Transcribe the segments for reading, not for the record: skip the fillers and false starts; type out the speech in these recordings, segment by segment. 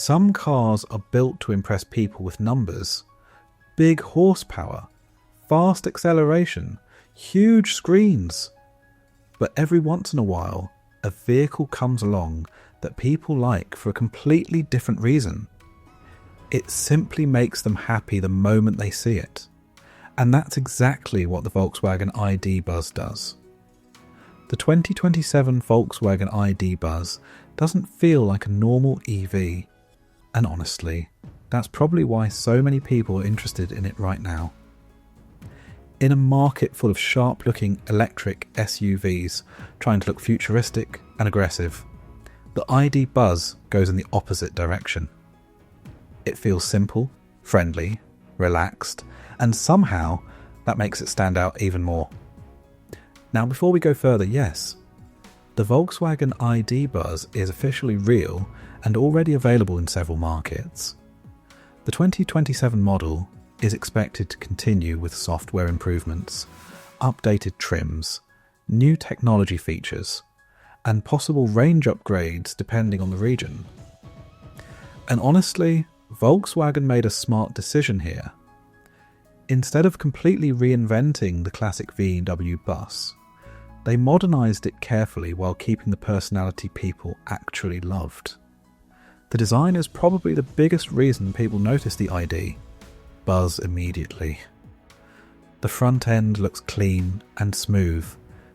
Some cars are built to impress people with numbers, big horsepower, fast acceleration, huge screens. But every once in a while, a vehicle comes along that people like for a completely different reason. It simply makes them happy the moment they see it. And that's exactly what the Volkswagen ID Buzz does. The 2027 Volkswagen ID Buzz doesn't feel like a normal EV. And honestly, that's probably why so many people are interested in it right now. In a market full of sharp-looking electric SUVs trying to look futuristic and aggressive, the ID Buzz goes in the opposite direction. It feels simple, friendly, relaxed, and somehow that makes it stand out even more. Now, before we go further, yes, the Volkswagen ID Buzz is officially real and already available in several markets. The 2027 model is expected to continue with software improvements, updated trims, new technology features, and possible range upgrades depending on the region. And honestly, Volkswagen made a smart decision here. Instead of completely reinventing the classic VW bus, they modernised it carefully while keeping the personality people actually loved. The design is probably the biggest reason people notice the ID Buzz immediately. The front end looks clean and smooth,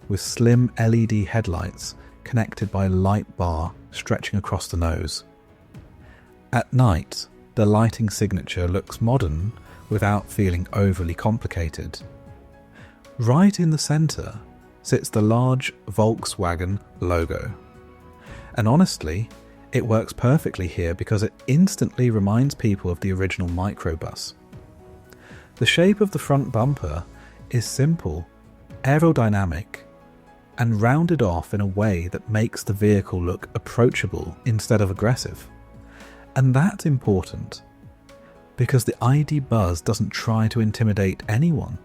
with slim LED headlights connected by a light bar stretching across the nose. At night, the lighting signature looks modern without feeling overly complicated. Right in the centre sits the large Volkswagen logo. And honestly, it works perfectly here because it instantly reminds people of the original Microbus. The shape of the front bumper is simple, aerodynamic, and rounded off in a way that makes the vehicle look approachable instead of aggressive. And that's important, because the ID Buzz doesn't try to intimidate anyone.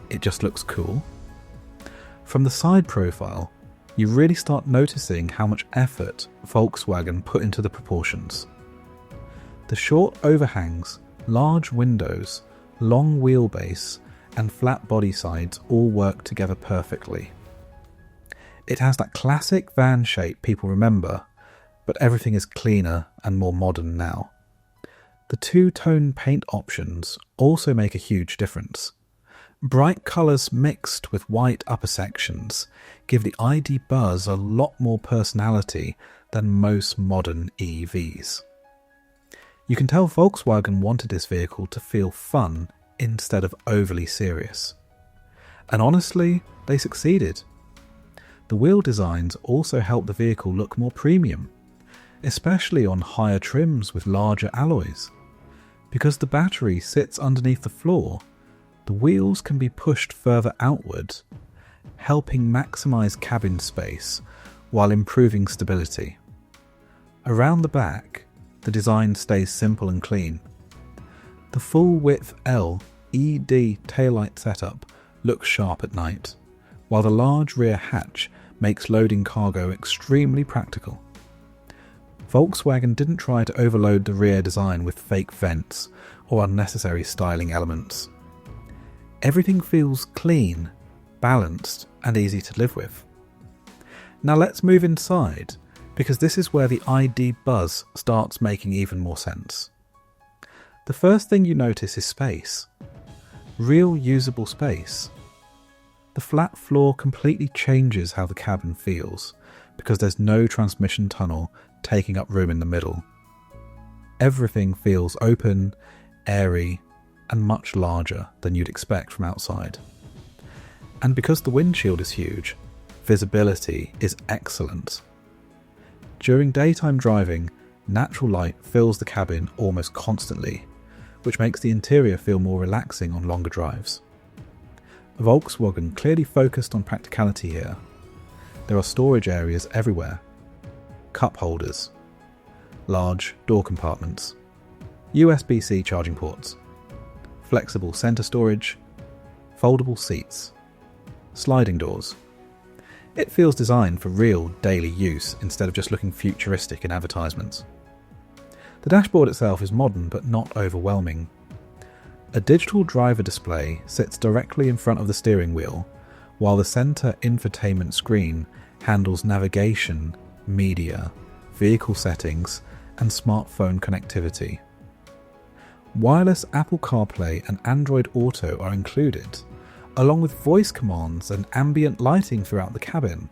It just looks cool. From the side profile, you really start noticing how much effort Volkswagen put into the proportions. The short overhangs, large windows, long wheelbase, and flat body sides all work together perfectly. It has that classic van shape people remember, but everything is cleaner and more modern now. The two-tone paint options also make a huge difference. Bright colours mixed with white upper sections give the ID Buzz a lot more personality than most modern EVs. You can tell Volkswagen wanted this vehicle to feel fun instead of overly serious. And honestly, they succeeded. The wheel designs also help the vehicle look more premium, especially on higher trims with larger alloys. Because the battery sits underneath the floor, the wheels can be pushed further outward, helping maximise cabin space while improving stability. Around the back, the design stays simple and clean. The full-width LED taillight setup looks sharp at night, while the large rear hatch makes loading cargo extremely practical. Volkswagen didn't try to overload the rear design with fake vents or unnecessary styling elements. Everything feels clean, balanced, and easy to live with. Now let's move inside, because this is where the ID Buzz starts making even more sense. The first thing you notice is space. Real usable space. The flat floor completely changes how the cabin feels, because there's no transmission tunnel taking up room in the middle. Everything feels open, airy, and much larger than you'd expect from outside. And because the windshield is huge, visibility is excellent. During daytime driving, natural light fills the cabin almost constantly, which makes the interior feel more relaxing on longer drives. Volkswagen clearly focused on practicality here. There are storage areas everywhere, cup holders, large door compartments, USB-C charging ports, flexible centre storage, foldable seats, sliding doors. It feels designed for real daily use instead of just looking futuristic in advertisements. The dashboard itself is modern but not overwhelming. A digital driver display sits directly in front of the steering wheel, while the centre infotainment screen handles navigation, media, vehicle settings, and smartphone connectivity. Wireless Apple CarPlay and Android Auto are included, along with voice commands and ambient lighting throughout the cabin.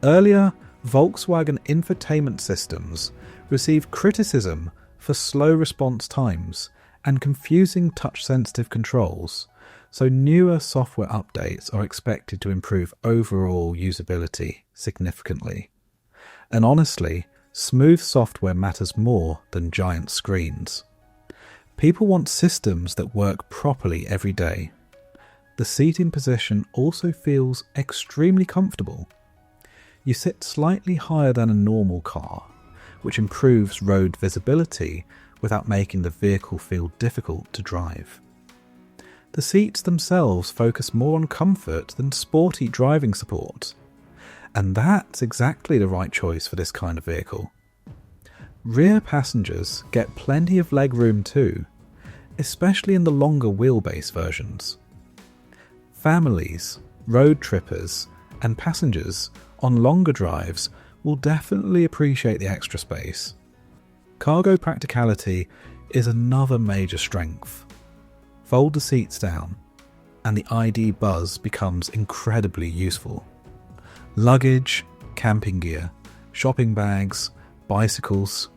Earlier, Volkswagen infotainment systems received criticism for slow response times and confusing touch-sensitive controls, so newer software updates are expected to improve overall usability significantly. And honestly, smooth software matters more than giant screens. People want systems that work properly every day. The seating position also feels extremely comfortable. You sit slightly higher than a normal car, which improves road visibility without making the vehicle feel difficult to drive. The seats themselves focus more on comfort than sporty driving support, and that's exactly the right choice for this kind of vehicle. Rear passengers get plenty of legroom too, especially in the longer wheelbase versions. Families, road trippers, and passengers on longer drives will definitely appreciate the extra space. Cargo practicality is another major strength. Fold the seats down, and the ID Buzz becomes incredibly useful. Luggage, camping gear, shopping bags, bicycles.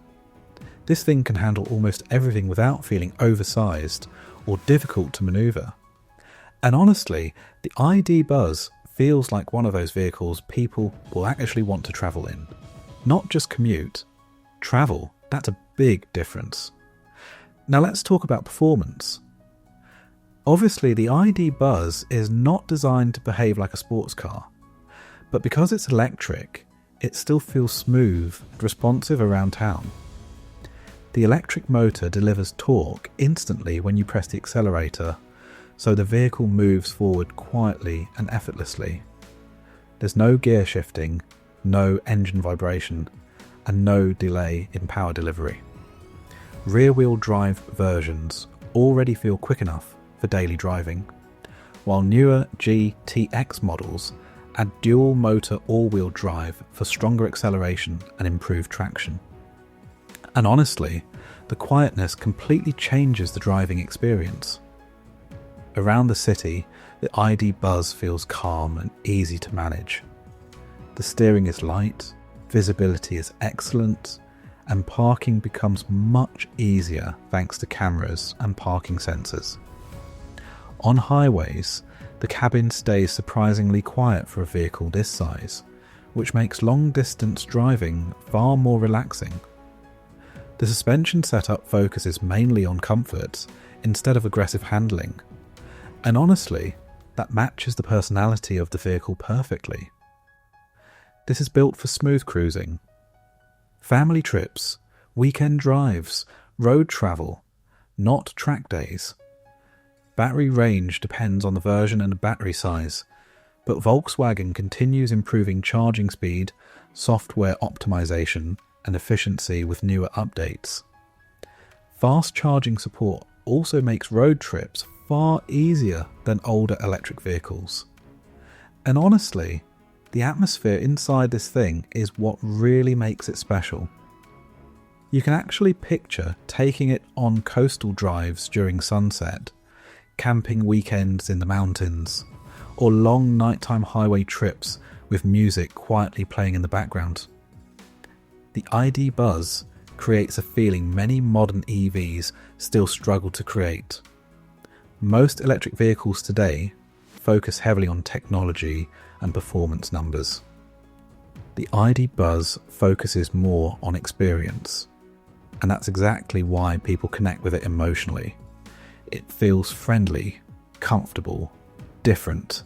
This thing can handle almost everything without feeling oversized or difficult to maneuver. And honestly, the ID Buzz feels like one of those vehicles people will actually want to travel in. Not just commute. Travel, that's a big difference. Now let's talk about performance. Obviously, the ID Buzz is not designed to behave like a sports car, but because it's electric, it still feels smooth and responsive around town. The electric motor delivers torque instantly when you press the accelerator, so the vehicle moves forward quietly and effortlessly. There's no gear shifting, no engine vibration, and no delay in power delivery. Rear-wheel drive versions already feel quick enough for daily driving, while newer GTX models add dual-motor all-wheel drive for stronger acceleration and improved traction. And honestly, the quietness completely changes the driving experience. Around the city, the ID Buzz feels calm and easy to manage. The steering is light, visibility is excellent, and parking becomes much easier thanks to cameras and parking sensors. On highways, the cabin stays surprisingly quiet for a vehicle this size, which makes long-distance driving far more relaxing. The suspension setup focuses mainly on comfort instead of aggressive handling, and honestly, that matches the personality of the vehicle perfectly. This is built for smooth cruising, family trips, weekend drives, road travel, not track days. Battery range depends on the version and the battery size, but Volkswagen continues improving charging speed, software optimization, and efficiency with newer updates. Fast charging support also makes road trips far easier than older electric vehicles. And honestly, the atmosphere inside this thing is what really makes it special. You can actually picture taking it on coastal drives during sunset, camping weekends in the mountains, or long nighttime highway trips with music quietly playing in the background. The ID Buzz creates a feeling many modern EVs still struggle to create. Most electric vehicles today focus heavily on technology and performance numbers. The ID Buzz focuses more on experience, and that's exactly why people connect with it emotionally. It feels friendly, comfortable, different.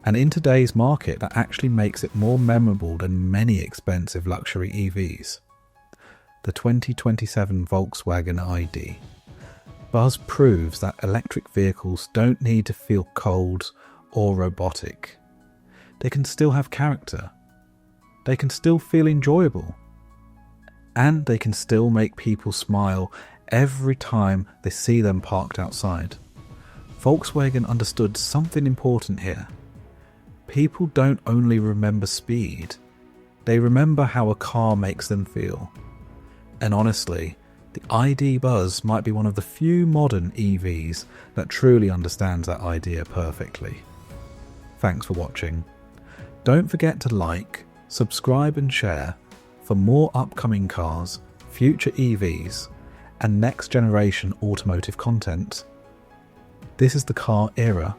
And in today's market, that actually makes it more memorable than many expensive luxury EVs. The 2027 Volkswagen ID. Buzz proves that electric vehicles don't need to feel cold or robotic. They can still have character. They can still feel enjoyable. and they can still make people smile every time they see them parked outside. Volkswagen understood something important here. People don't only remember speed, they remember how a car makes them feel. And honestly, the ID Buzz might be one of the few modern EVs that truly understands that idea perfectly. Thanks for watching. Don't forget to like, subscribe and share for more upcoming cars, future EVs, and next generation automotive content. This is the car era